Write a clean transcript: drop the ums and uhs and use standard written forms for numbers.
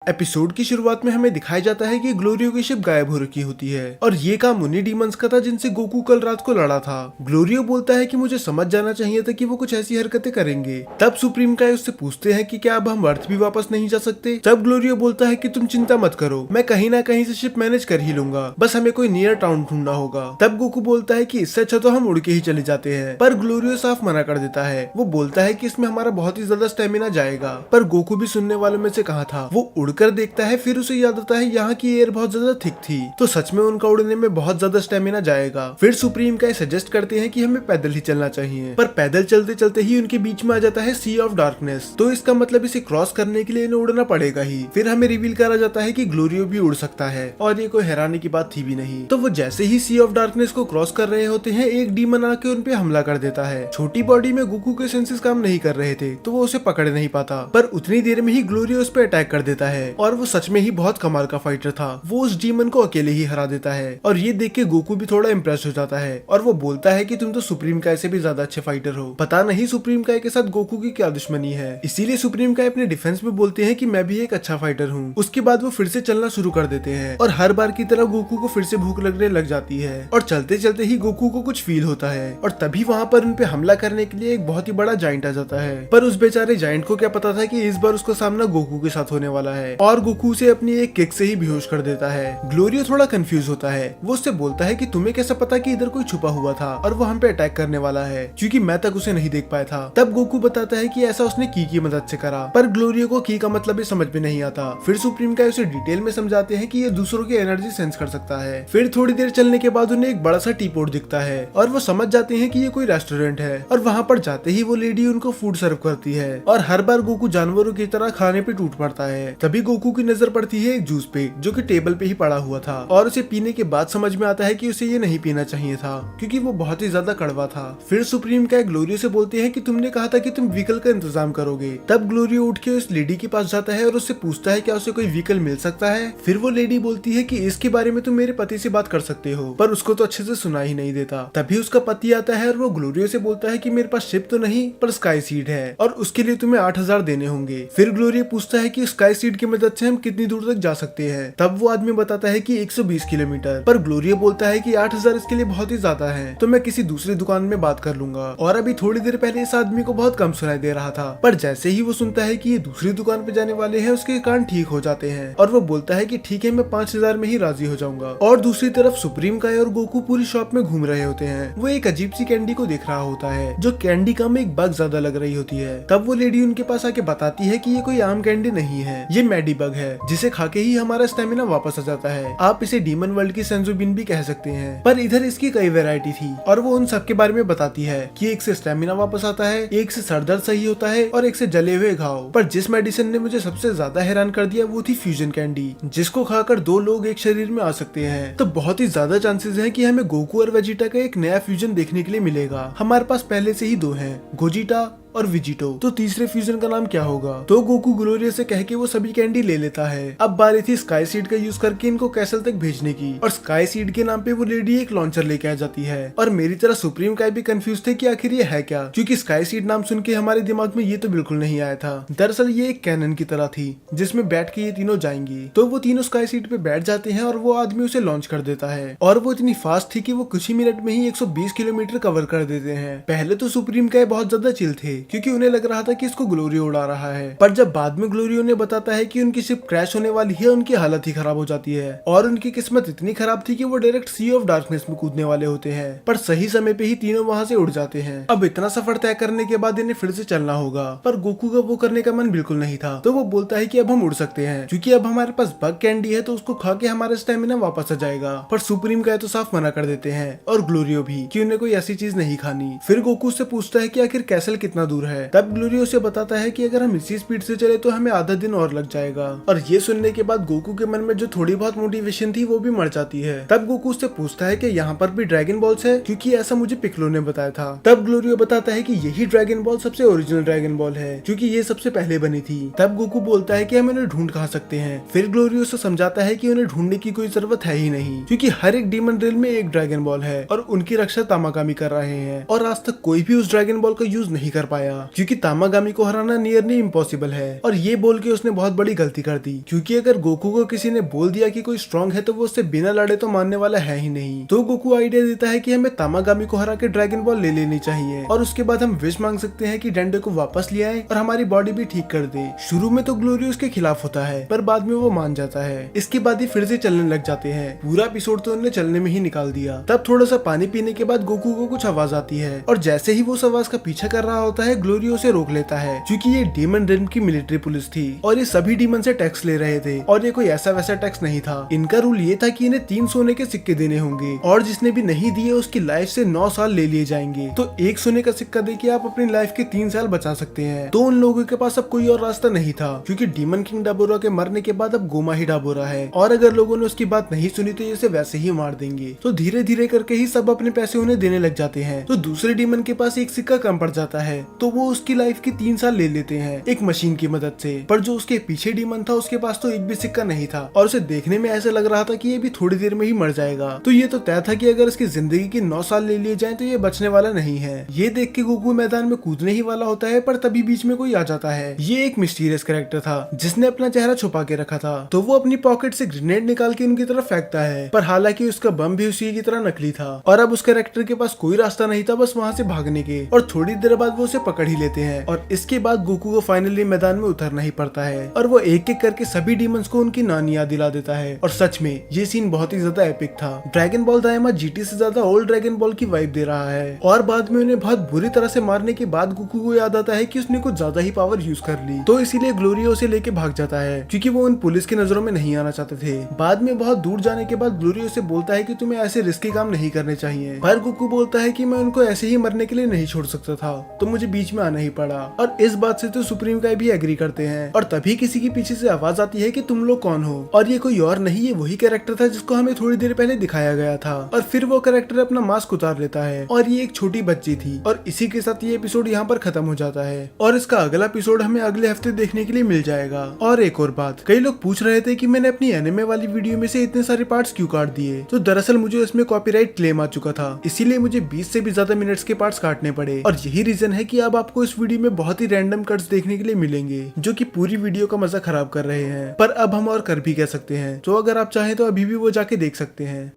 Episode की शुरुआत में हमें दिखाया जाता है कि ग्लोरियो की शिप गायब हो रखी होती है और ये काम उन्हीं डीमंस का था जिनसे गोकू कल रात को लड़ा था। ग्लोरियो बोलता है कि मुझे समझ जाना चाहिए था कि वो कुछ ऐसी हरकतें करेंगे। तब सुप्रीम काय उससे पूछते हैं कि क्या अब हम अर्थ भी वापस नहीं जा सकते। तब ग्लोरियो बोलता है कि तुम चिंता मत करो, मैं कहीं ना कहीं से शिप मैनेज कर ही लूंगा, बस हमें कोई नियर टाउन ढूंढना होगा। तब गोकू बोलता है कि इससे अच्छा तो हम उड़ के ही चले जाते हैं, पर ग्लोरियो साफ मना कर देता है। वो बोलता है कि इसमें हमारा बहुत ही ज्यादा स्टेमिना जाएगा, पर गोकू भी सुनने वालों में से कहा था। वो उड़कर देखता है, फिर उसे याद आता है यहाँ की एयर बहुत ज्यादा थिक थी, तो सच में उनका उड़ने में बहुत ज्यादा स्टेमिना जाएगा। फिर सुप्रीम काय सजेस्ट करते हैं कि हमें पैदल ही चलना चाहिए, पर पैदल चलते चलते ही उनके बीच में आ जाता है सी ऑफ डार्कनेस, तो इसका मतलब इसे क्रॉस करने के लिए इन्हें उड़ना पड़ेगा ही। फिर हमें रिवील करा जाता है कि ग्लोरियो भी उड़ सकता है और ये कोई हैरानी की बात थी भी नहीं। तो वो जैसे ही सी ऑफ डार्कनेस को क्रॉस कर रहे होते हैं, एक डीमन आके उन पे हमला कर देता है। छोटी बॉडी में गोकू के सेंसेस काम नहीं कर रहे थे, तो वो उसे पकड़ नहीं पाता, पर उतनी देर में ही ग्लोरियो उस पे अटैक कर देता है और वो सच में ही बहुत कमाल का फाइटर था। वो उस डीमन को अकेले ही हरा देता है और ये देख के गोकू भी थोड़ा इम्प्रेस हो जाता है और वो बोलता है कि तुम तो सुप्रीम काय से भी ज्यादा अच्छे फाइटर हो। पता नहीं सुप्रीम काय के साथ गोकू की क्या दुश्मनी है, इसीलिए सुप्रीम काय अपने डिफेंस में बोलते हैं कि मैं भी एक अच्छा फाइटर हूँ। उसके बाद वो फिर से चलना शुरू कर देते हैं और हर बार की तरह गोकू को फिर से भूख लगने लग जाती है और चलते चलते ही गोकू को कुछ फील होता है और तभी वहाँ पर उन पे हमला करने के लिए एक बहुत ही बड़ा जाइंट आ जाता है। पर उस बेचारे जाइंट को क्या पता था कि इस बार उसका सामना गोकू के साथ होने वाला है और गोकू से अपनी एक किक से ही बेहोश कर देता है। ग्लोरियो थोड़ा कंफ्यूज होता है, वो उससे बोलता है कि तुम्हें कैसा पता कि इधर कोई छुपा हुआ था और वो हम पे अटैक करने वाला है, क्योंकि मैं तक उसे नहीं देख पाया था। तब गोकू बताता है कि ऐसा उसने की मदद से करा, पर ग्लोरियो को की का मतलब भी समझ में नहीं आता। फिर सुप्रीम काय उसे डिटेल में समझाते हैं कि ये दूसरों की एनर्जी सेंस कर सकता है। फिर थोड़ी देर चलने के बाद उन्हें एक बड़ा सा टी पॉट दिखता है और वो समझ जाते हैं कि ये कोई रेस्टोरेंट है और वहाँ पर जाते ही वो लेडी उनको फूड सर्व करती है और हर बार गोकू जानवरों की तरह खाने पे टूट पड़ता है। तभी गोकू की नजर पड़ती है एक जूस पे जो कि टेबल पे ही पड़ा हुआ था और उसे पीने के बाद समझ में आता है कि उसे ये नहीं पीना चाहिए था क्योंकि वो बहुत ही ज्यादा कड़वा था। फिर सुप्रीम काय ग्लोरियो से बोलते हैं कि तुमने कहा था कि तुम व्हीकल का इंतजाम करोगे। तब ग्लोरियो उठ के उस लेडी के पास जाता है और उससे पूछता है क्या उसे कोई व्हीकल मिल सकता है। फिर वो लेडी बोलती है कि इसके बारे में तुम मेरे पति से बात कर सकते हो, पर उसको तो अच्छे से सुना ही नहीं देता। तभी उसका पति आता है और वो ग्लोरियो से बोलता है कि मेरे पास शिप तो नहीं पर स्काई सीड है और उसके लिए तुम्हें 8,000 देने होंगे। फिर ग्लोरियो पूछता है कि स्काई सीड की मदद से हम कितनी दूर तक जा सकते हैं। तब वो आदमी बताता है कि 120 किलोमीटर, पर ग्लोरियो बोलता है कि 8,000 इसके लिए बहुत ही ज्यादा है, तो मैं किसी दूसरी दुकान में बात कर लूंगा। और अभी थोड़ी देर पहले इस आदमी को बहुत कम सुनाई दे रहा था, पर जैसे ही वो सुनता है कि ये दूसरी दुकान पे जाने वाले हैं, उसके कान ठीक हो जाते हैं और वो बोलता है कि ठीक है, मैं 5,000 में ही राजी हो जाऊंगा। और दूसरी तरफ सुप्रीम काय और गोकू पूरी शॉप में घूम रहे होते हैं। वो एक अजीब सी कैंडी को देख रहा होता है जो कैंडी का में एक बग ज्यादा लग रही होती है। तब वो लेडी उनके पास आके बताती है कि ये कोई आम कैंडी नहीं है, ये मैडी बग है जिसे खा के ही हमारा स्टेमिना वापस आ जाता है। आप इसे डीमन वर्ल्ड की सेंजोबिन भी कह सकते हैं, पर इधर इसकी कई वैरायटी थी और वो उन सब के बारे में बताती है कि एक से स्टेमिना वापस आता है, एक से सर दर्द सही होता है और एक से जले हुए घाव। पर जिस मेडिसिन ने मुझे सबसे ज्यादा हैरान कर दिया वो थी फ्यूजन कैंडी, जिसको खाकर 2 लोग एक शरीर में आ सकते हैं। तो बहुत ही ज्यादा चांसेस है कि हमें गोकू और वेजिटा का एक नया फ्यूजन देखने के लिए मिलेगा। हमारे पास पहले से ही 2 हैं, गोजिटा और विजिटो, तो तीसरे फ्यूजन का नाम क्या होगा। तो गोकू ग्लोरियो से कह के वो सभी कैंडी ले लेता है। अब बारी थी स्काई सीड का यूज करके इनको कैसल तक भेजने की, और स्काई सीड के नाम पे वो लेडी एक लॉन्चर लेके आ जाती है। और मेरी तरह सुप्रीम काय भी कंफ्यूज थे कि आखिर ये है क्या, क्योंकि स्काई सीड नाम सुन के हमारे दिमाग में ये तो बिल्कुल नहीं आया था। दरअसल ये एक कैनन की तरह थी जिसमें बैठ के ये तीनों जाएंगी। तो वो तीनों स्काई सीड पे बैठ जाते हैं और वो आदमी उसे लॉन्च कर देता है और वो इतनी फास्ट थी कि वो कुछ ही मिनट में ही 120 किलोमीटर कवर कर देते हैं। पहले तो सुप्रीम काय बहुत ज्यादा चिल थे क्योंकि उन्हें लग रहा था कि इसको ग्लोरियो उड़ा रहा है, पर जब बाद में ग्लोरियो ने बताता है कि उनकी शिप क्रैश होने वाली है, उनकी हालत ही खराब हो जाती है और उनकी किस्मत इतनी खराब थी कि वो डायरेक्ट सी ऑफ डार्कनेस में कूदने वाले होते हैं। पर सही समय पे ही तीनों वहां से उड़ जाते हैं। अब इतना सफर तय करने के बाद इन्हें फिर से चलना होगा, पर गोकू का वो करने का मन बिल्कुल नहीं था। तो वो बोलता है कि अब हम उड़ सकते हैं क्योंकि अब हमारे पास बग कैंडी है, तो उसको खा के हमारा स्टेमिना वापस आ जाएगा। पर सुप्रीम काय तो साफ मना कर देते हैं और ग्लोरियो भी कि उन्हें कोई ऐसी चीज नहीं खानी। फिर गोकू से पूछता है कि आखिर कैसल कितना दूर है। तब ग्लोरियो से बताता है कि अगर हम इसी स्पीड से चले तो हमें आधा दिन और लग जाएगा। और ये सुनने के बाद गोकू के मन में जो थोड़ी बहुत मोटिवेशन थी वो भी मर जाती है। तब गोकू उससे पूछता है कि यहाँ पर भी ड्रैगन बॉल्स है, क्योंकि ऐसा मुझे पिक्लो ने बताया था। तब ग्लोरियो बताता है कि यही ड्रैगन बॉल सबसे ओरिजिनल ड्रैगन बॉल है, क्योंकि ये सबसे पहले बनी थी। तब गोकू बोलता है कि हम इन्हें ढूंढ कहाँ सकते हैं। फिर ग्लोरियो से समझाता है कि उन्हें ढूंढने की कोई जरूरत है ही नहीं, क्योंकि हर एक डीमन ड्रिल में एक ड्रैगन बॉल है और उनकी रक्षा तामाकामी कर रहे हैं और आज तक कोई भी उस ड्रैगन बॉल का यूज नहीं कर पाया पाया, क्योंकि तामागामी को हराना नियरली इम्पॉसिबल है। और ये बोल के उसने बहुत बड़ी गलती कर दी, क्योंकि अगर गोकू को किसी ने बोल दिया कि कोई स्ट्रांग है तो वो उससे बिना लड़े तो मानने वाला है ही नहीं। तो गोकू आइडिया देता है कि हमें तामागामी को हरा के ड्रैगन बॉल ले लेनी चाहिए, और उसके बाद हम विश मांग सकते हैं कि डेंडे को वापस ले आए और हमारी बॉडी भी ठीक कर दे। शुरू में तो ग्लोरियो उसके खिलाफ होता है, पर बाद में वो मान जाता है। इसके बाद ही फिर से चलने लग जाते हैं। पूरा एपिसोड तो उन्हें चलने में ही निकाल दिया। तब थोड़ा सा पानी पीने के बाद गोकू को कुछ आवाज आती है, और जैसे ही वो उस आवाज का पीछा कर रहा होता है, ग्लोरियो उसे रोक लेता है, क्योंकि ये डीमन रिम की मिलिट्री पुलिस थी और ये सभी डीमन से टैक्स ले रहे थे। और ये कोई ऐसा वैसा टैक्स नहीं था। इनका रूल ये था कि इन्हें 3 सोने के सिक्के देने होंगे, और जिसने भी नहीं दिए उसकी लाइफ से 9 साल ले लिए जाएंगे। तो 1 सोने का सिक्का देके आप अपनी लाइफ के 3 साल बचा सकते हैं। तो उन लोगों के पास अब कोई और रास्ता नहीं था, क्योंकि डीमन किंग डाबोरा के मरने के बाद अब गोमा ही डाबोरा है, और अगर लोगों ने उसकी बात नहीं सुनी तो ये इसे वैसे ही मार देंगे। तो धीरे धीरे करके ही सब अपने पैसे उन्हें देने लग जाते हैं। तो दूसरे डीमन के पास एक सिक्का कम पड़ जाता है, तो वो उसकी लाइफ की 3 साल ले लेते हैं एक मशीन की मदद से। पर जो उसके पीछे डीमन था उसके पास तो एक भी सिक्का नहीं था, और उसे देखने में ऐसा लग रहा था कि ये भी थोड़ी देर में ही मर जाएगा। तो ये तो तय था कि अगर इसकी जिंदगी की 9 साल ले लिए जाए तो ये बचने वाला नहीं है। ये देख के गोकू मैदान में कूदने ही वाला होता है, पर तभी बीच में कोई आ जाता है। ये एक मिस्टीरियस कैरेक्टर था जिसने अपना चेहरा छुपा के रखा था। तो वो अपनी पॉकेट से ग्रेनेड निकाल के उनकी तरफ फेंकता है, पर हालांकि उसका बम भी उसी की तरह नकली था, और अब उस कैरेक्टर के पास कोई रास्ता नहीं था बस वहाँ से भागने के। और थोड़ी देर बाद वो उसे पकड़ ही लेते हैं, और इसके बाद गोकू को फाइनली मैदान में उतरना ही पड़ता है, और वो एक एक करके सभी डीमंस को उनकी नानी याद दिला देता है। और सच में ये सीन बहुत ही ज्यादा एपिक था। ड्रैगन बॉल दायमा जीटी से ज्यादा ओल्ड ड्रैगन बॉल की वाइब दे रहा है। और बाद में उन्हें बहुत बुरी तरह से मारने के बाद गोकू को याद आता है कि उसने कुछ ज्यादा ही पावर यूज कर ली, तो इसीलिए ग्लोरियो उसे लेके भाग जाता है, क्योंकि वो उन पुलिस की नजरों में नहीं आना चाहते थे। बाद में बहुत दूर जाने के बाद ग्लोरियो से बोलता है कि तुम्हें ऐसे रिस्की काम नहीं करने चाहिए, पर गोकू बोलता है कि मैं उनको ऐसे ही मरने के लिए नहीं छोड़ सकता था, तो मुझे बीच में आना ही पड़ा। और इस बात से तो सुप्रीम काई भी एग्री करते हैं, और तभी किसी की पीछे से आवाज आती है कि तुम लोग कौन हो। और ये कोई और नहीं, ये वही कैरेक्टर था जिसको हमें थोड़ी देर पहले दिखाया गया था। और फिर वो कैरेक्टर अपना मास्क उतार लेता है, और ये एक छोटी बच्ची थी। और इसी के साथ ये एपिसोड यहाँ पर खत्म हो जाता है, और इसका अगला एपिसोड हमें अगले हफ्ते देखने के लिए मिल जाएगा। और एक और बात, कई लोग पूछ रहे थे कि मैंने अपनी एनिमे वाली वीडियो में से इतने सारे पार्ट्स क्यों काट दिए। तो दरअसल मुझे इसमें कॉपीराइट क्लेम आ चुका था, इसीलिए मुझे 20 से भी ज्यादा मिनट्स के पार्ट्स काटने पड़े। और यही रीजन है कि अब आपको इस वीडियो में बहुत ही रैंडम कट्स देखने के लिए मिलेंगे, जो कि पूरी वीडियो का मजा खराब कर रहे हैं। पर अब हम और कर भी कह सकते हैं, तो अगर आप चाहें तो अभी भी वो जाके देख सकते हैं।